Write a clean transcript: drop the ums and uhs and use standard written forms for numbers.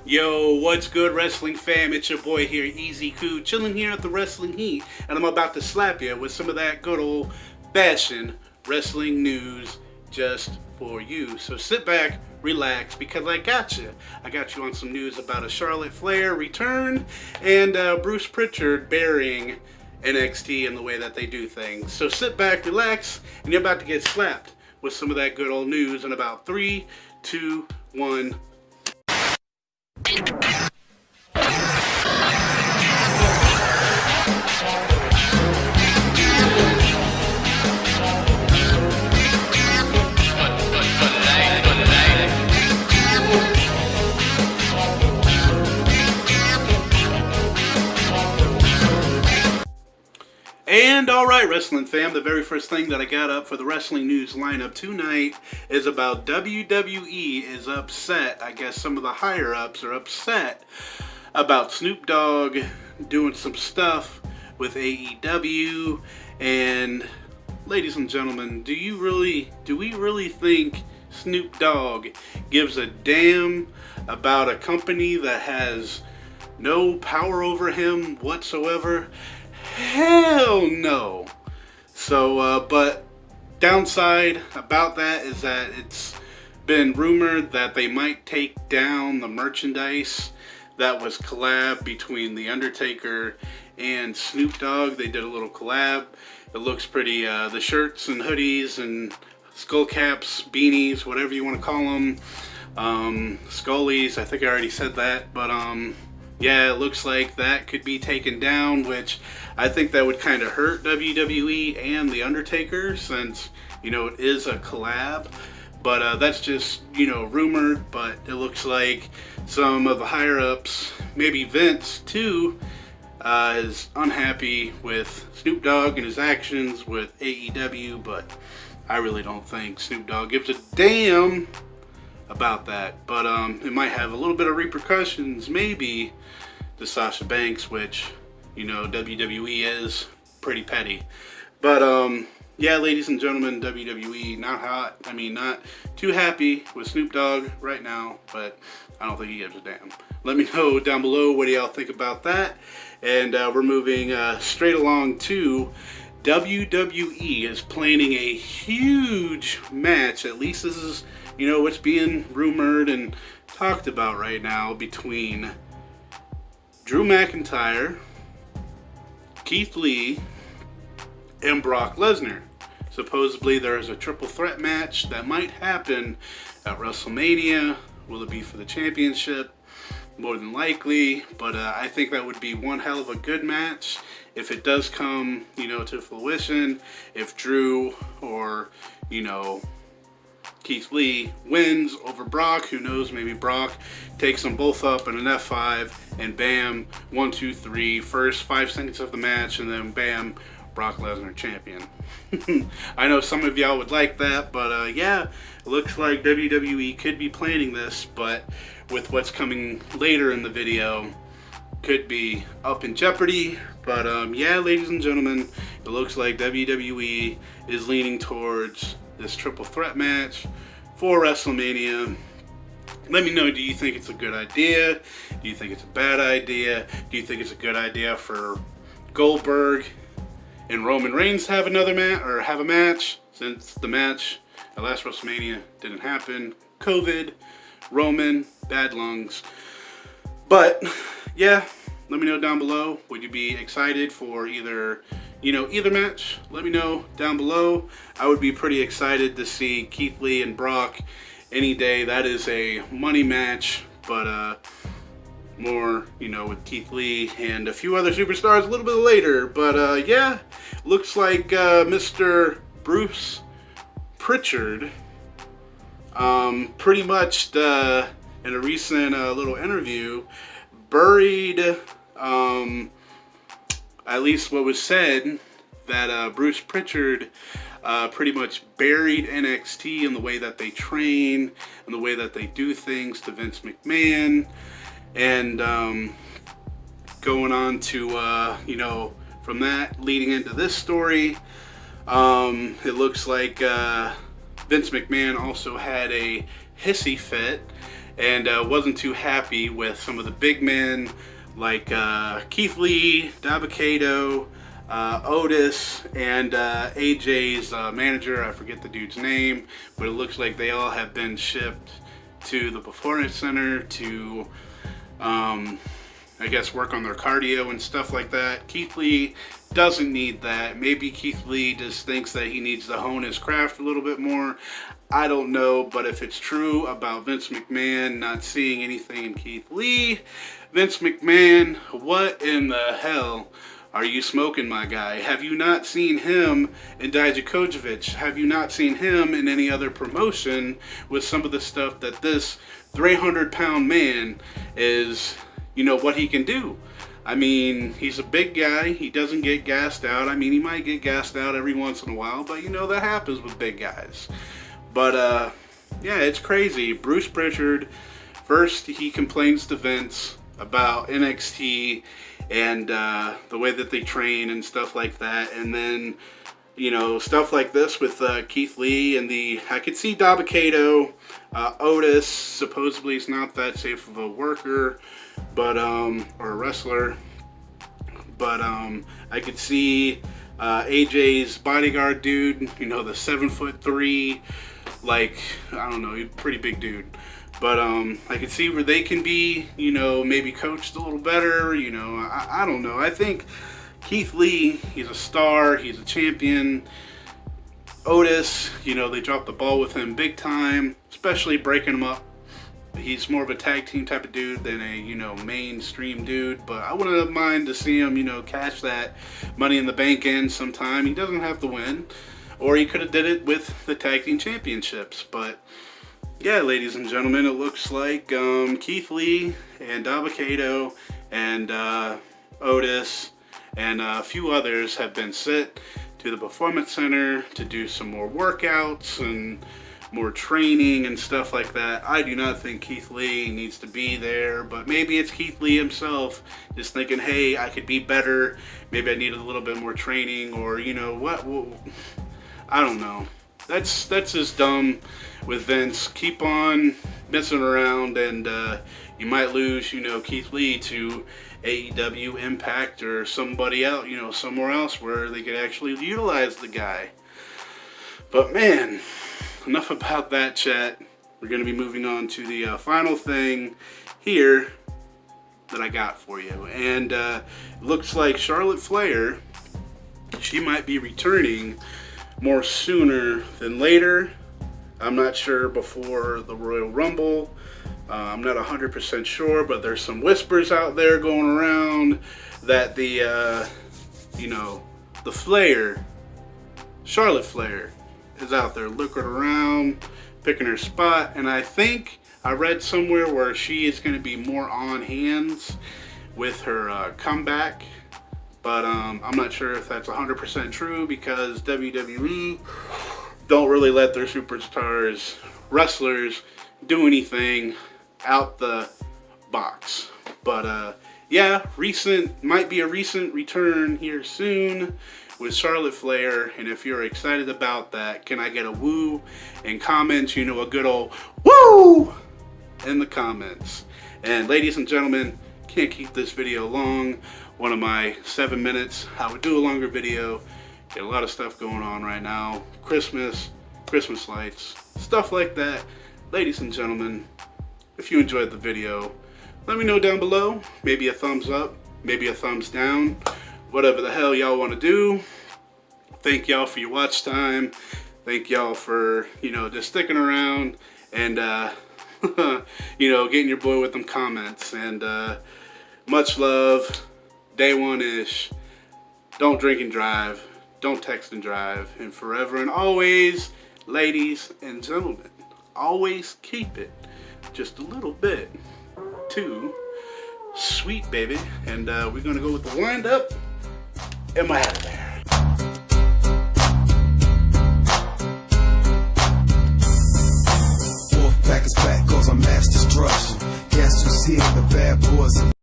Yo, what's good, wrestling fam? It's your boy here, Easy Koo, chilling here at the Wrestling Heat, and I'm about to slap you with some of that good old fashioned wrestling news just for you. So sit back, relax, because I got you. I got you on some news about a Charlotte Flair return and Bruce Prichard burying NXT in the way that they do things. So sit back, relax, and you're about to get slapped with some of that good old news in about 3, 2, 1. And alright, wrestling fam, the very first thing that I got up for the wrestling news lineup tonight is about WWE is upset. I guess some of the higher ups are upset about Snoop Dogg doing some stuff with AEW. And ladies and gentlemen, do we really think Snoop Dogg gives a damn about a company that has no power over him whatsoever? Hell no. So, but downside about that is that it's been rumored that they might take down the merchandise that was collab between The Undertaker and Snoop Dogg. They did a little collab. It looks pretty, the shirts and hoodies and skull caps, beanies, whatever you want to call them. Scullies, I think I already said that, but yeah, it looks like that could be taken down, which I think that would kind of hurt WWE and The Undertaker since, you know, it is a collab. But that's just, you know, rumored, but it looks like some of the higher-ups, maybe Vince too, is unhappy with Snoop Dogg and his actions with AEW, but I really don't think Snoop Dogg gives a damn about that. But it might have a little bit of repercussions, maybe, to Sasha Banks, which, you know, WWE is pretty petty. But yeah, ladies and gentlemen, WWE not too happy with Snoop Dogg right now, but I don't think he gives a damn. Let me know down below what do y'all think about that. And we're moving straight along to WWE is planning a huge match. At least this is, you know, what's being rumored and talked about right now between Drew McIntyre, Keith Lee, and Brock Lesnar. Supposedly there is a triple threat match that might happen at WrestleMania. Will it be for the championship? More than likely, but I think that would be one hell of a good match if it does come, you know, to fruition. If Drew or, you know, Keith Lee wins over Brock, who knows, maybe Brock takes them both up in an F5 and bam, 1, 2, 3, first 5 seconds of the match and then bam, Brock Lesnar champion. I know some of y'all would like that, but yeah, it looks like WWE could be planning this, but with what's coming later in the video, could be up in jeopardy. But yeah, ladies and gentlemen, it looks like WWE is leaning towards this triple threat match for WrestleMania. Let me know, do you think it's a good idea? Do you think it's a bad idea? Do you think it's a good idea for Goldberg and Roman Reigns to have a match, since the match at last WrestleMania didn't happen? COVID, Roman, bad lungs. But yeah, let me know down below. Would you be excited for either match? Let me know down below. I would be pretty excited to see Keith Lee and Brock any day. That is a money match, but more, you know, with Keith Lee and a few other superstars a little bit later. But yeah, looks like Mr. Bruce Prichard pretty much in a recent little interview buried, at least what was said, that Bruce Prichard pretty much buried NXT in the way that they train and the way that they do things to Vince McMahon. And going on to, you know, from that leading into this story, it looks like Vince McMahon also had a hissy fit and wasn't too happy with some of the big men like Keith Lee, Dabba-Kato, Otis, and AJ's manager. I forget the dude's name, but it looks like they all have been shipped to the Performance Center to I guess work on their cardio and stuff like that. Keith Lee doesn't need that. Maybe Keith Lee just thinks that he needs to hone his craft a little bit more. I don't know, but if it's true about Vince McMahon not seeing anything in Keith Lee, Vince McMahon, what in the hell are you smoking, my guy? Have you not seen him in Dijakovic? Have you not seen him in any other promotion with some of the stuff that this 300-pound man is, you know, what he can do? I mean, he's a big guy. He doesn't get gassed out. I mean, he might get gassed out every once in a while, but you know, that happens with big guys. But, yeah, it's crazy. Bruce Prichard, first he complains to Vince about NXT and the way that they train and stuff like that, and then, you know, stuff like this with Keith Lee and I could see Dabba-Kato, Otis, supposedly he's not that safe of a worker, but or a wrestler, but I could see AJ's bodyguard dude, you know, the 7'3", like, I don't know, he's a pretty big dude. But I can see where they can be, you know, maybe coached a little better, you know, I don't know. I think Keith Lee, he's a star, he's a champion. Otis, you know, they dropped the ball with him big time, especially breaking him up. He's more of a tag team type of dude than a, you know, mainstream dude. But I wouldn't mind to see him, you know, cash that Money in the Bank in sometime. He doesn't have to win. Or he could have did it with the tag team championships. But yeah, ladies and gentlemen, it looks like Keith Lee and Dabba-Kato and Otis and a few others have been sent to the Performance Center to do some more workouts and more training and stuff like that. I do not think Keith Lee needs to be there, but maybe it's Keith Lee himself just thinking, hey, I could be better. Maybe I need a little bit more training, or you know what? Well, I don't know. That's just dumb with Vince. Keep on messing around, and you might lose, you know, Keith Lee to AEW, Impact, or somebody else, you know, somewhere else where they could actually utilize the guy. But man, enough about that, chat. We're going to be moving on to the final thing here that I got for you. And it looks like Charlotte Flair, she might be returning more sooner than later. I'm not sure before the Royal Rumble. I'm not 100% sure, but there's some whispers out there going around that the, you know, the Flair, Charlotte Flair, is out there looking around, picking her spot, and I think I read somewhere where she is going to be more on hands with her comeback, but I'm not sure if that's 100% true, because WWE don't really let their superstars, wrestlers, do anything out the box. But yeah, might be a recent return here soon with Charlotte Flair, and if you're excited about that, can I get a woo in comments? You know, a good old woo in the comments. And ladies and gentlemen, can't keep this video long. One of my 7 minutes. I would do a longer video. Get a lot of stuff going on right now. Christmas lights, stuff like that. Ladies and gentlemen, if you enjoyed the video, let me know down below. Maybe a thumbs up, maybe a thumbs down, whatever the hell y'all want to do. Thank y'all for your watch time. Thank y'all for, you know, just sticking around and you know, getting your boy with them comments. And much love. Day one-ish. Don't drink and drive. Don't text and drive. And forever and always, ladies and gentlemen, always keep it just a little bit too sweet, baby. And we're gonna go with the wind up, and we're out of there. Fourth pack is back, cause I'm mass destruction. Guess who's here? The bad boys.